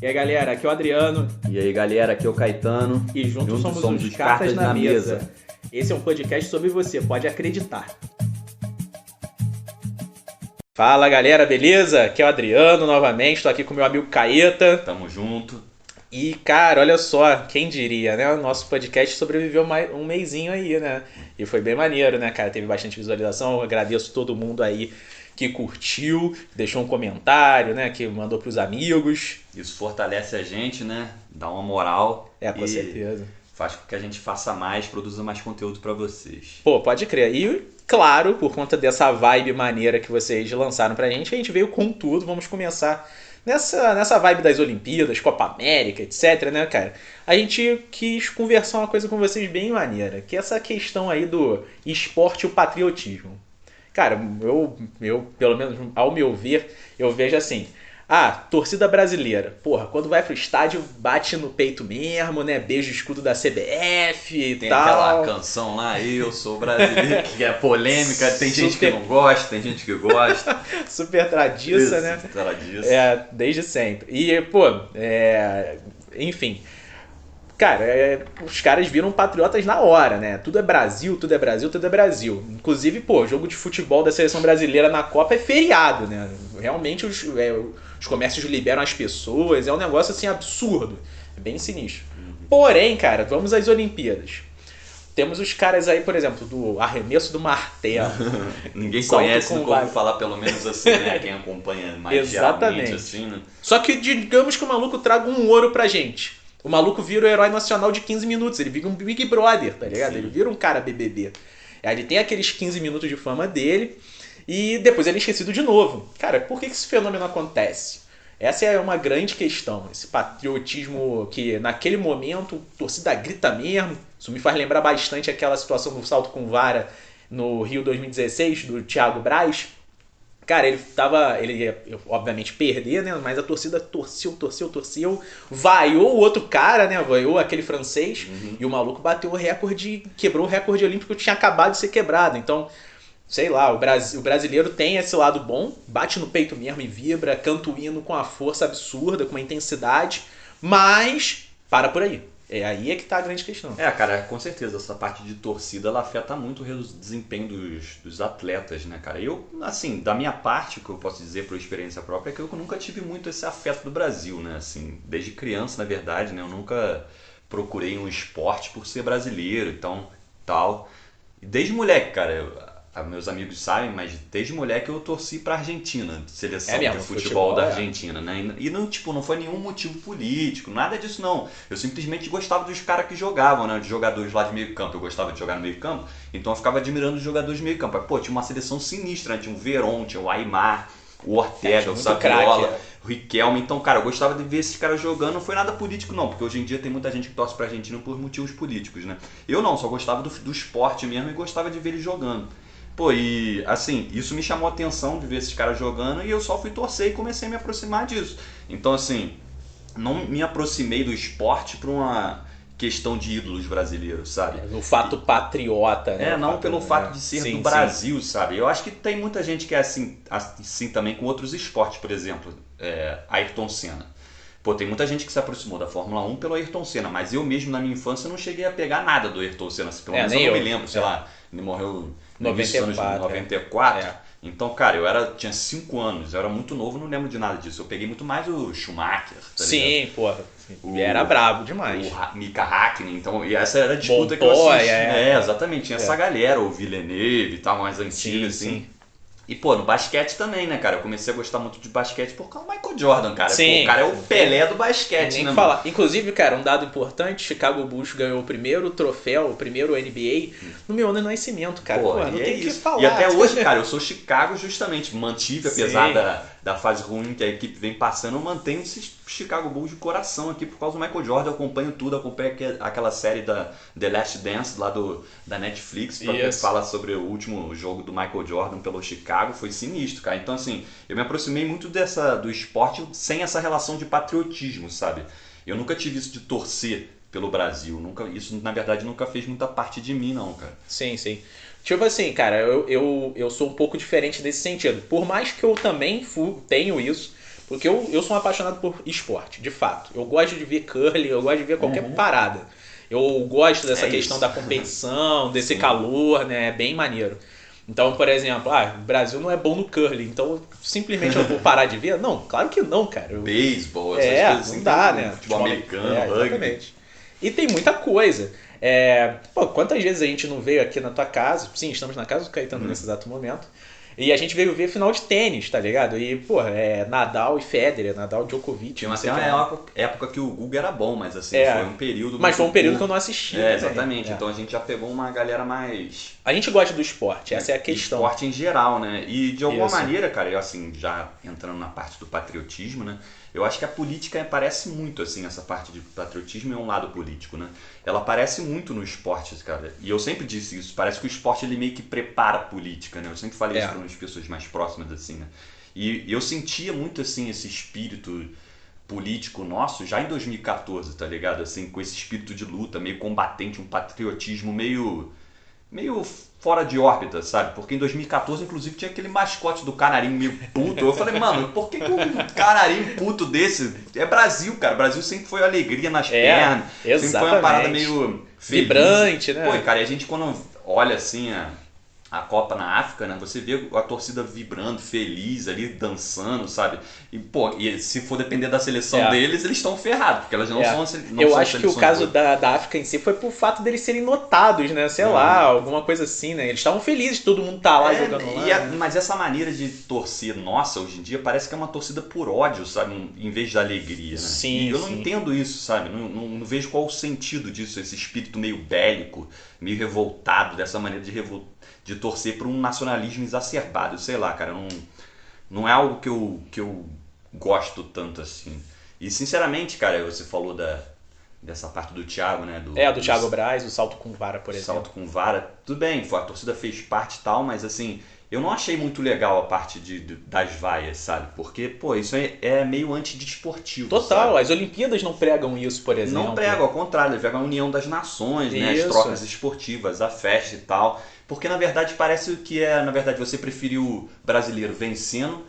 E aí galera, aqui é o Adriano E aí galera, aqui é o Caetano. e juntos somos os Cartas na Mesa. Esse é um podcast sobre você, pode acreditar. Fala galera, beleza? Aqui é o Adriano novamente, estou aqui com meu amigo Caeta. Tamo junto. E cara, olha só, quem diria, né? O nosso podcast sobreviveu um mesinho aí, né? E foi bem maneiro, né, cara? Teve bastante visualização, eu agradeço todo mundo aí que curtiu, deixou um comentário, né? Que mandou pros amigos. Isso fortalece a gente, né? Dá uma moral. Com certeza. Faz com que a gente faça mais, produza mais conteúdo pra vocês. Pô, pode crer. E, claro, por conta dessa vibe maneira que vocês lançaram pra gente, a gente veio com tudo. Vamos começar nessa vibe das Olimpíadas, Copa América, etc, né, cara? A gente quis conversar uma coisa com vocês bem maneira, que é essa questão aí do esporte e o patriotismo. Cara, eu, pelo menos ao meu ver, eu vejo assim... Ah, torcida brasileira. Porra, quando vai pro estádio, bate no peito mesmo, né? Beija o escudo da CBF e Tem tal. aquela canção lá, Eu Sou Brasileiro, que é polêmica. Tem gente que não gosta, tem gente que gosta. Super tradiça, Isso, né? tradiça. Desde sempre. E, pô, enfim... Cara, os caras viram patriotas na hora, né? Tudo é Brasil, tudo é Brasil, tudo é Brasil. Inclusive, pô, jogo de futebol da seleção brasileira na Copa é feriado, né? Realmente os comércios liberam as pessoas, é um negócio assim absurdo. É bem sinistro. Porém, cara, vamos às Olimpíadas. Temos os caras aí, por exemplo, do arremesso do martelo. Ninguém Salto conhece, com nunca ouviu vara. falar pelo menos assim, né? Quem acompanha mais Exatamente. geralmente assim, né? Só que digamos que o maluco traga um ouro pra gente. O maluco vira o herói nacional de 15 minutos. Ele vira um Big Brother, tá ligado? Sim. Ele vira um cara BBB. Aí ele tem aqueles 15 minutos de fama dele e depois ele é esquecido de novo. Cara, por que esse fenômeno acontece? Essa é uma grande questão. Esse patriotismo que naquele momento a torcida grita mesmo. Isso me faz lembrar bastante aquela situação do salto com vara no Rio 2016, do Thiago Braz. Cara, ele ia, obviamente, perder, né? Mas a torcida torceu. Vaiou o outro cara, né? Vaiou aquele francês. E o maluco bateu o recorde, quebrou o recorde olímpico que tinha acabado de ser quebrado. Então, sei lá, o brasileiro tem esse lado bom, bate no peito mesmo e vibra, canta o hino com uma força absurda, com uma intensidade, mas para por aí. É aí que tá a grande questão. Cara, com certeza, essa parte de torcida, ela afeta muito o desempenho dos atletas, né, cara? Eu, assim, da minha parte, o que eu posso dizer por experiência própria, é que eu nunca tive muito esse afeto do Brasil, né? Assim, desde criança, na verdade, né? Eu nunca procurei um esporte por ser brasileiro, então, tal. E desde moleque, cara, meus amigos sabem, mas desde moleque eu torci pra Argentina, seleção É mesmo, de futebol da futebol, Argentina, né? E não, tipo, não foi nenhum motivo político, nada disso não. Eu simplesmente gostava dos caras que jogavam, né? De jogadores lá de meio campo. Eu gostava de jogar no meio campo, então eu ficava admirando os jogadores de meio campo. Pô, tinha uma seleção sinistra, né? Tinha o Veron, tinha o Aimar, o Ortega, o muito Saviola, craque, o Riquelme. Então, cara, eu gostava de ver esses caras jogando. Não foi nada político não, porque hoje em dia tem muita gente que torce pra Argentina por motivos políticos, né? Eu não, só gostava do esporte mesmo e gostava de ver eles jogando. Pô, e assim, isso me chamou a atenção de ver esses caras jogando e eu só fui torcer e comecei a me aproximar disso. Então, assim, não me aproximei do esporte por uma questão de ídolos brasileiros, sabe? No fato patriota, né? Não pelo fato de ser do Brasil, sabe? Eu acho que tem muita gente que é assim também com outros esportes, por exemplo, Ayrton Senna. Pô, tem muita gente que se aproximou da Fórmula 1 pelo Ayrton Senna, mas eu mesmo na minha infância não cheguei a pegar nada do Ayrton Senna. Pelo menos eu não me lembro, sei lá, ele morreu no início dos anos 94. Então, cara, tinha 5 anos, eu era muito novo, não lembro de nada disso. Eu peguei muito mais o Schumacher, tá Sim, porra. Era brabo demais. O Mika Hakkinen, então, e essa era a disputa que eu Montoya, assisti. Exatamente, tinha essa galera, o Villeneuve e tal, mais antigo, assim. Sim. E, pô, no basquete também, né, cara? Eu comecei a gostar muito de basquete por causa do Michael Jordan, cara. Sim. Pô, o cara é o Pelé do basquete, Nem né, falar. mano? Inclusive, cara, um dado importante, Chicago Bulls ganhou o primeiro troféu, o primeiro NBA, no meu ano de nascimento, cara. Pô, Porra, não e tem é o que isso. falar. E até hoje, cara, eu sou Chicago justamente. Mantive, Sim. apesar da fase ruim que a equipe vem passando, eu mantenho esse Chicago Bulls de coração aqui por causa do Michael Jordan. Eu acompanho tudo, acompanho aquela série da The Last Dance lá da Netflix, que fala sobre o último jogo do Michael Jordan pelo Chicago. Foi sinistro, cara. Então, assim, eu me aproximei muito do esporte sem essa relação de patriotismo, sabe? Eu nunca tive isso de torcer pelo Brasil. Isso, na verdade, nunca fez muita parte de mim, não, cara. Sim, sim. Tipo assim, cara, eu sou um pouco diferente nesse sentido. Por mais que eu também tenho isso, Porque eu sou um apaixonado por esporte, de fato. Eu gosto de ver curling, eu gosto de ver qualquer parada. Eu gosto dessa questão da competição, desse calor, né? É bem maneiro. Então, por exemplo, o Brasil não é bom no curling, então simplesmente eu vou parar de ver? Não, claro que não, cara. Beisebol, essas coisas assim. Não dá, né? Futebol americano, rugby. Exatamente. E tem muita coisa. Quantas vezes a gente não veio aqui na tua casa? Sim, estamos na casa do Caetano nesse exato momento. E a gente veio ver final de tênis, tá ligado? E, Nadal e Federer, Nadal e Djokovic. Tinha até uma época que o Guga era bom, mas assim, foi um período... Mas foi um período que eu não assisti. Exatamente. Então a gente já pegou uma galera mais... A gente gosta do esporte, essa é a questão. Esporte em geral, né? E de alguma maneira, cara, eu assim, já entrando na parte do patriotismo, né? Eu acho que a política parece muito, assim, essa parte de patriotismo é um lado político, né? Ela aparece muito no esporte, cara. E eu sempre disse isso, parece que o esporte ele meio que prepara a política, né? Eu sempre falei isso para umas pessoas mais próximas, assim, né? E eu sentia muito, assim, esse espírito político nosso já em 2014, tá ligado? Assim, com esse espírito de luta, meio combatente, um patriotismo meio fora de órbita, sabe? Porque em 2014, inclusive, tinha aquele mascote do canarinho meio puto. Eu falei, mano, por que um canarinho puto desse? É Brasil, cara. Brasil sempre foi alegria nas pernas. Exatamente. Sempre foi uma parada meio feliz. Vibrante, né? Pô, cara, e a gente quando olha assim a Copa na África, né? Você vê a torcida vibrando, feliz ali, dançando, sabe? E se for depender da seleção deles, eles estão ferrados, porque elas não são Eu acho que o caso da África em si foi por fato deles serem notados, né? Sei lá, alguma coisa assim, né? Eles estavam felizes, todo mundo tá lá jogando lá. Mas essa maneira de torcer nossa, hoje em dia, parece que é uma torcida por ódio, sabe? Em vez de alegria, né? Sim, e eu não entendo isso, sabe? Não vejo qual o sentido disso, esse espírito meio bélico, meio revoltado, dessa maneira de torcer por um nacionalismo exacerbado, sei lá, cara, não é algo que eu gosto tanto assim. E sinceramente, cara, você falou dessa parte do Thiago, né? Do Thiago Braz, o salto com vara, por exemplo. Salto com vara, tudo bem, a torcida fez parte e tal, mas assim, eu não achei muito legal a parte das vaias, sabe? Porque, isso é meio antidesportivo. Total, sabe? As Olimpíadas não pregam isso, por exemplo. Não pregam, ao contrário, eles pregam a união das nações, né? As trocas esportivas, a festa e tal. Porque na verdade parece que na verdade você preferiu o brasileiro vencendo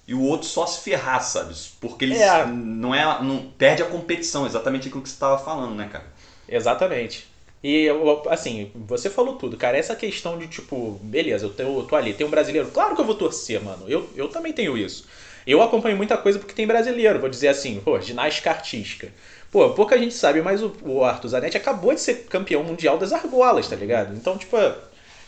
e o outro só se ferrar, sabe? Porque eles não perde a competição, exatamente aquilo que você estava falando, né, cara? Exatamente. E assim, você falou tudo, cara. Essa questão de tipo, beleza, eu tô ali, tem um brasileiro, claro que eu vou torcer, mano. Eu também tenho isso. Eu acompanho muita coisa porque tem brasileiro, vou dizer assim, ginástica artística. Pouca gente sabe, mas o Arthur Zanetti acabou de ser campeão mundial das argolas, tá ligado? Então, tipo,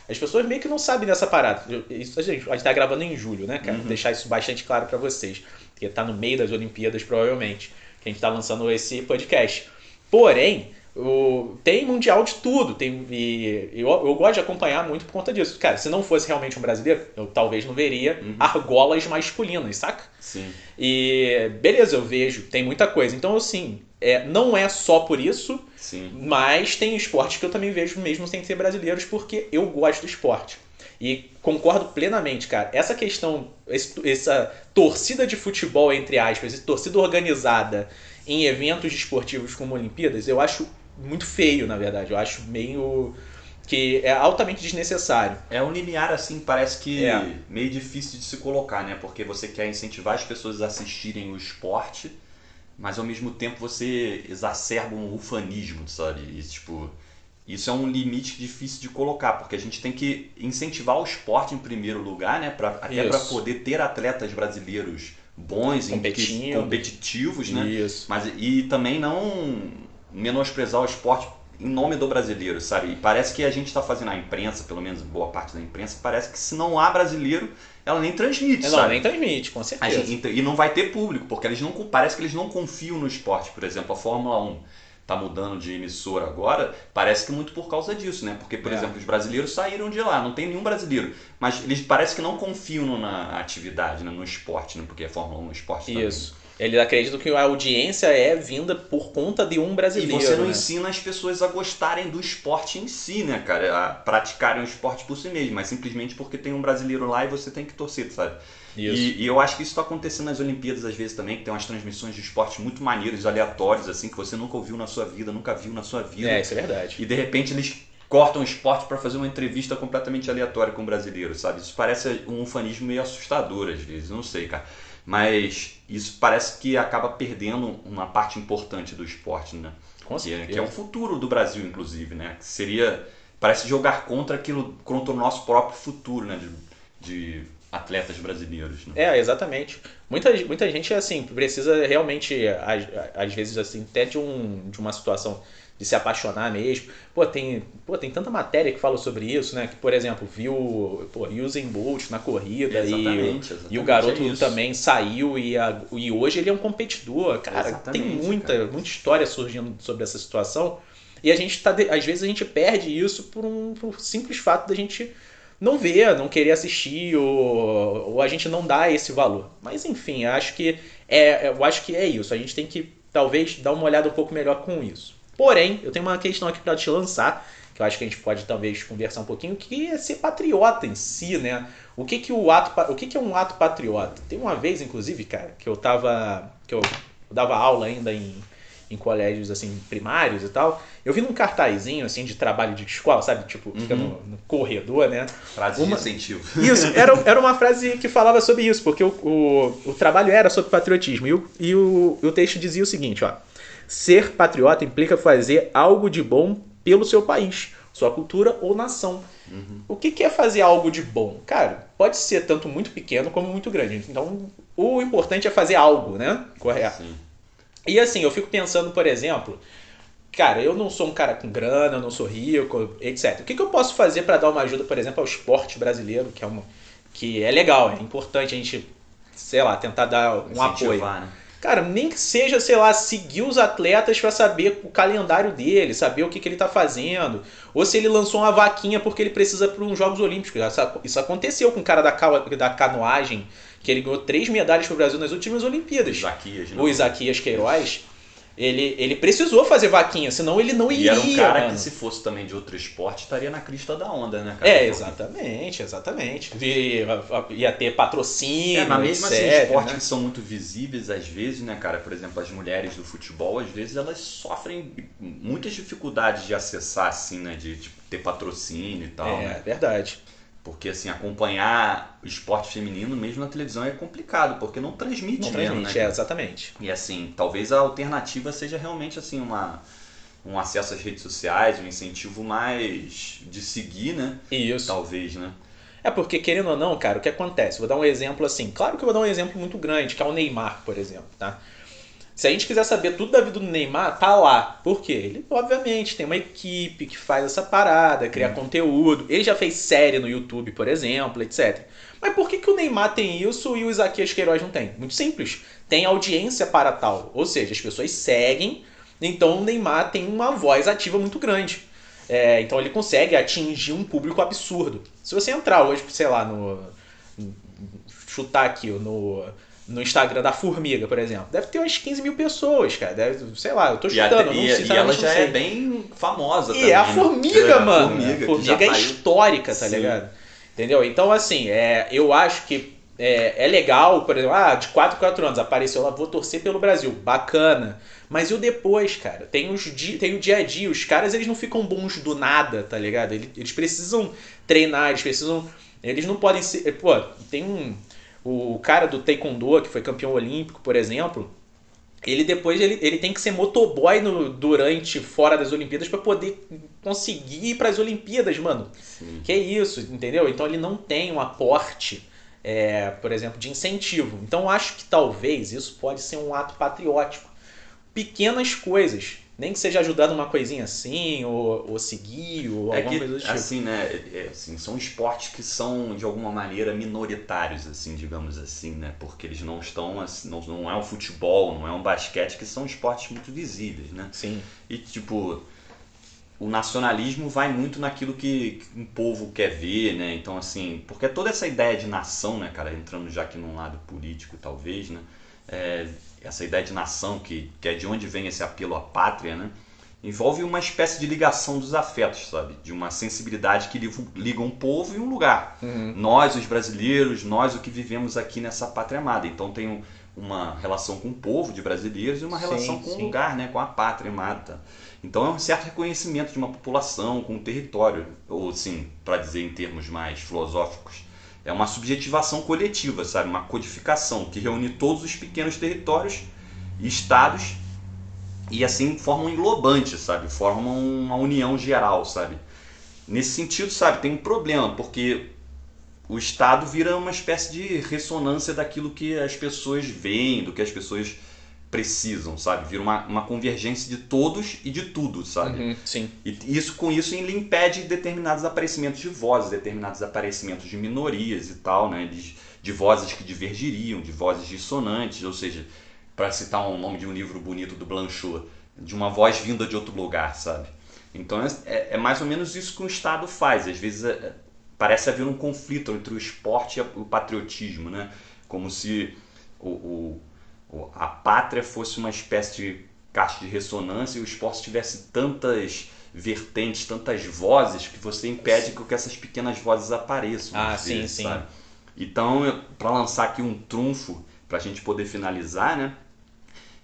as pessoas meio que não sabem dessa parada. A gente tá gravando em julho, né, cara? Vou deixar isso bastante claro pra vocês. Porque tá no meio das Olimpíadas, provavelmente, que a gente tá lançando esse podcast. Porém, tem mundial de tudo. Eu gosto de acompanhar muito por conta disso. Cara, se não fosse realmente um brasileiro, eu talvez não veria argolas masculinas, saca? Sim. E beleza, eu vejo, tem muita coisa. Então, assim, não é só por isso, mas tem esportes que eu também vejo mesmo sem ser brasileiros, porque eu gosto do esporte. E concordo plenamente, cara. Essa questão, essa torcida de futebol, entre aspas, essa torcida organizada em eventos esportivos como Olimpíadas, eu acho muito feio, na verdade. Eu acho meio que é altamente desnecessário. É um limiar, assim, parece que meio difícil de se colocar, né? Porque você quer incentivar as pessoas a assistirem o esporte, mas ao mesmo tempo você exacerba um ufanismo, sabe? E, tipo, isso é um limite difícil de colocar, porque a gente tem que incentivar o esporte em primeiro lugar, né? Até para poder ter atletas brasileiros bons, competitivos, né? Isso. E também não menosprezar o esporte em nome do brasileiro, sabe? E parece que a gente está fazendo a imprensa, pelo menos boa parte da imprensa, parece que se não há brasileiro, ela nem transmite, sabe? Não, nem transmite, com certeza. E não vai ter público, porque parece que eles não confiam no esporte. Por exemplo, a Fórmula 1 está mudando de emissora agora, parece que muito por causa disso, né? Porque, por exemplo, os brasileiros saíram de lá, não tem nenhum brasileiro. Mas eles parece que não confiam na atividade, né? No esporte, né? Porque a Fórmula 1 é um esporte também. Isso. Eles acreditam que a audiência é vinda por conta de um brasileiro. E você não ensina as pessoas a gostarem do esporte em si, né, cara? A praticarem o esporte por si mesmo, mas simplesmente porque tem um brasileiro lá e você tem que torcer, sabe? E eu acho que isso está acontecendo nas Olimpíadas às vezes também, que tem umas transmissões de esporte muito maneiros, aleatórios, assim, que você nunca ouviu na sua vida, nunca viu na sua vida. Isso é verdade. E de repente eles cortam o esporte para fazer uma entrevista completamente aleatória com o brasileiro, sabe? Isso parece um ufanismo meio assustador às vezes, não sei, cara. Mas isso parece que acaba perdendo uma parte importante do esporte, né? Com certeza. Que é o futuro do Brasil, inclusive, né? Que seria, parece jogar contra o nosso próprio futuro, né? De atletas brasileiros, né? Exatamente. Muita gente, assim, precisa realmente, às vezes, assim, até de uma situação de se apaixonar mesmo. Tem tanta matéria que fala sobre isso, né? Que, por exemplo, viu Usain Bolt na corrida exatamente, e o garoto também saiu e hoje ele é um competidor. Cara, tem muita história surgindo sobre essa situação e às vezes a gente perde isso por um simples fato da gente não ver, não querer assistir ou a gente não dá esse valor. Mas enfim, eu acho que é isso. A gente tem que talvez dar uma olhada um pouco melhor com isso. Porém, eu tenho uma questão aqui para te lançar, que eu acho que a gente pode talvez conversar um pouquinho, que é ser patriota em si, né? O que é um ato patriota? Tem uma vez, inclusive, cara, que eu dava aula ainda em colégios assim primários e tal. Eu vi num cartazinho assim de trabalho de escola, sabe? Tipo, fica no corredor, né? Frase de incentivo. Isso, era uma frase que falava sobre isso, porque o trabalho era sobre patriotismo. E o texto dizia o seguinte, ó. Ser patriota implica fazer algo de bom pelo seu país, sua cultura ou nação. O que é fazer algo de bom? Cara, pode ser tanto muito pequeno como muito grande. Então, o importante é fazer algo, né? Correto. Sim. E assim, eu fico pensando, por exemplo, cara, eu não sou um cara com grana, eu não sou rico, etc. O que eu posso fazer para dar uma ajuda, por exemplo, ao esporte brasileiro, que é legal, é importante a gente, sei lá, tentar dar um apoio. Né? Cara, nem que seja, sei lá, seguir os atletas para saber o calendário dele, saber o que ele tá fazendo. Ou se ele lançou uma vaquinha porque ele precisa para uns Jogos Olímpicos. Isso aconteceu com o cara da canoagem, que ele ganhou 3 medalhas pro Brasil nas últimas Olimpíadas. O Isaquias Queiroz. Ele precisou fazer vaquinha, senão ele não iria. E era um cara que, se fosse também de outro esporte, estaria na crista da onda, né, cara? Exatamente. Ia ter patrocínio, mas mesmo etc, assim, esportes né? que são muito visíveis, às vezes, né, cara? Por exemplo, as mulheres do futebol, às vezes, elas sofrem muitas dificuldades de acessar, assim, né? De ter patrocínio e tal, né? Verdade. Porque, assim, acompanhar o esporte feminino mesmo na televisão é complicado, porque não transmite mesmo, né? Exatamente. E, assim, talvez a alternativa seja realmente, assim, um acesso às redes sociais, um incentivo mais de seguir, né? Isso. Talvez, né? Porque, querendo ou não, cara, o que acontece? Vou dar um exemplo assim. Claro que eu vou dar um exemplo muito grande, que é o Neymar, por exemplo, tá? Se a gente quiser saber tudo da vida do Neymar, tá lá. Por quê? Ele, obviamente, tem uma equipe que faz essa parada, cria conteúdo. Ele já fez série no YouTube, por exemplo, etc. Mas por que o Neymar tem isso e o Isaquias Queiroz não tem? Muito simples. Tem audiência para tal. Ou seja, as pessoas seguem, então o Neymar tem uma voz ativa muito grande. Então ele consegue atingir um público absurdo. Se você entrar hoje, sei lá, chutar aqui no Instagram da Formiga, por exemplo, deve ter umas 15 mil pessoas, cara. Sei lá, eu tô chutando. E ela já é bem famosa também. E é a Formiga, mano. A Formiga é histórica, tá Sim. ligado? Entendeu? Então, assim, eu acho que é legal, por exemplo, de 4 em 4 anos apareceu lá, vou torcer pelo Brasil. Bacana. Mas e o depois, cara? Tem o dia a dia. Os caras, eles não ficam bons do nada, tá ligado? Eles precisam treinar, eles não podem ser... Pô, tem o cara do Taekwondo, que foi campeão olímpico, por exemplo, ele tem que ser motoboy fora das Olimpíadas para poder conseguir ir para as Olimpíadas, mano. Sim. Que é isso, entendeu? Então ele não tem um aporte, por exemplo, de incentivo. Então eu acho que talvez isso pode ser um ato patriótico. Pequenas coisas, nem que seja ajudando uma coisinha assim, ou seguir, ou alguma coisa do tipo. Assim, né, assim, são esportes que são, de alguma maneira, minoritários, assim, digamos assim, né, porque eles não estão, assim, não é um futebol, não é um basquete, que são esportes muito visíveis, né? Sim. E, tipo, o nacionalismo vai muito naquilo que um povo quer ver, né, então, assim, porque toda essa ideia de nação, né, cara, entrando já aqui num lado político, talvez, né, essa ideia de nação, que é de onde vem esse apelo à pátria, né? Envolve uma espécie de ligação dos afetos, sabe? De uma sensibilidade que liga um povo e um lugar. Uhum. Nós, os brasileiros, nós, o que vivemos aqui nessa pátria amada. Então tem uma relação com o povo de brasileiros e uma relação com o lugar, né? Com a pátria amada. Então é um certo reconhecimento de uma população com um território, ou assim, para dizer em termos mais filosóficos, É uma subjetivação coletiva, sabe? Uma codificação que reúne todos os pequenos territórios e estados e assim formam um englobante, sabe? Formam uma união geral, sabe? Nesse sentido, sabe, tem um problema, porque o Estado vira uma espécie de ressonância daquilo que as pessoas veem, do que as pessoas precisam, sabe? Vira uma convergência de todos e de tudo, sabe? Sim. E com isso ele impede determinados aparecimentos de vozes, determinados aparecimentos de minorias e tal, né? De vozes que divergiriam, de vozes dissonantes, ou seja, para citar um nome de um livro bonito do Blanchot, de uma voz vinda de outro lugar, sabe? Então é mais ou menos isso que o Estado faz. Às vezes parece haver um conflito entre o esporte e o patriotismo, né? Como se a pátria fosse uma espécie de caixa de ressonância e o esporte tivesse tantas vertentes, tantas vozes, que você impede que essas pequenas vozes apareçam. Sim. Sabe? Então, para lançar aqui um trunfo, para a gente poder finalizar, né?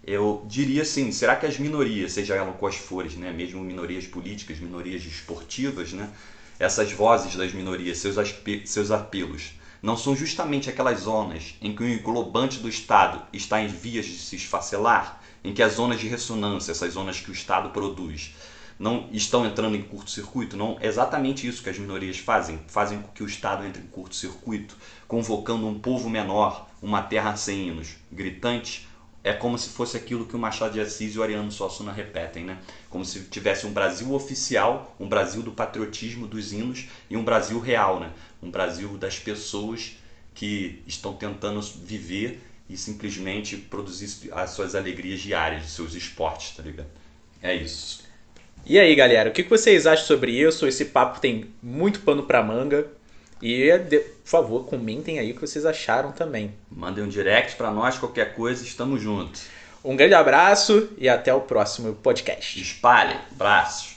Eu diria assim, será que as minorias, seja elas quais forem, né? Mesmo minorias políticas, minorias esportivas, né? Essas vozes das minorias, seus apelos, não são justamente aquelas zonas em que o englobante do Estado está em vias de se esfacelar, em que as zonas de ressonância, essas zonas que o Estado produz, não estão entrando em curto-circuito? Não é exatamente isso que as minorias fazem com que o Estado entre em curto-circuito, convocando um povo menor, uma terra sem hinos, gritante. É como se fosse aquilo que o Machado de Assis e o Ariano Suassuna repetem, né? Como se tivesse um Brasil oficial, um Brasil do patriotismo, dos hinos, e um Brasil real, né? Um Brasil das pessoas que estão tentando viver e simplesmente produzir as suas alegrias diárias, os seus esportes, tá ligado? É isso. E aí, galera, o que vocês acham sobre isso? Esse papo tem muito pano pra manga. E, por favor, comentem aí o que vocês acharam também. Mandem um direct pra nós, qualquer coisa, estamos juntos. Um grande abraço e até o próximo podcast. Espalhe, abraços.